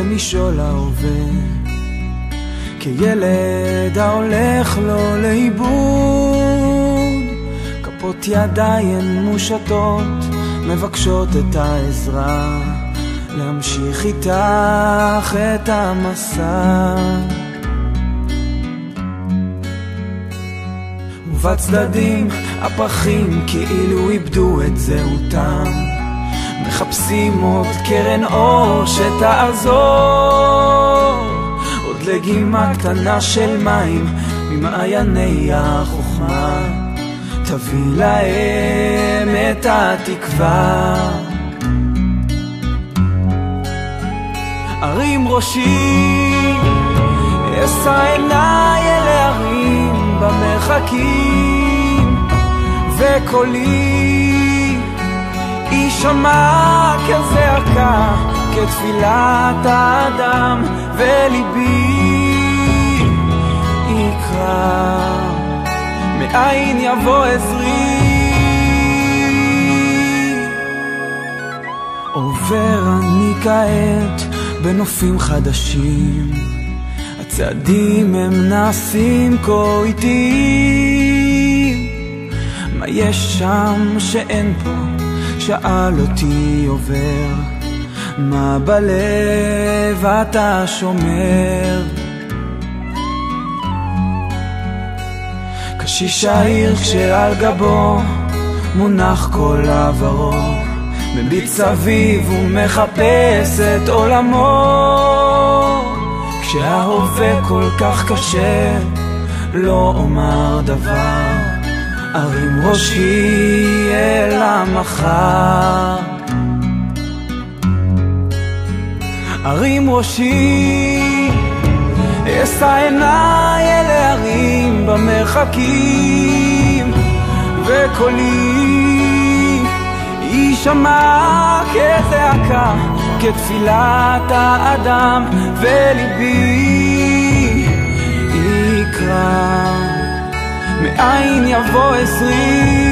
למשול ההווה, כילד ההולך לו לאיבוד. כפות ידיים מושטות מבקשות את העזרה, להמשיך איתך את המסע. ובצדדים הפרחים כאילו איבדו את זהותם, מחפשים עוד קרן אור שתעזור, עוד לגימה קטנה של מים ממעייני החוכמה, תביא להם את התקווה. ארים ראשי, אשא עיניי אל ההרים במרחקים, וקולי יישמע כזעקה, כתפילת האדם, וליבי יקרא, מאין יבוא עזרי. עובר אני כעת בנופים חדשים, הצעדים הם נעשים כה איטיים. מה יש שם שאין פה? שאל אותי עובר, מה בלב אתה שומר? קשיש העיר כשעל גבו מונח כל עברו, מביט סביב ומחפש את עולמו. כשההווה כל כך קשה לא אומר דבר, ארים ראשי אל המחר. ארים ראשי, אשא עיניי אל ההרים במרחקים, וקולי יישמע כזעקה, כתפילת האדם, וליבי יקרא, מאין יבוא עזרי.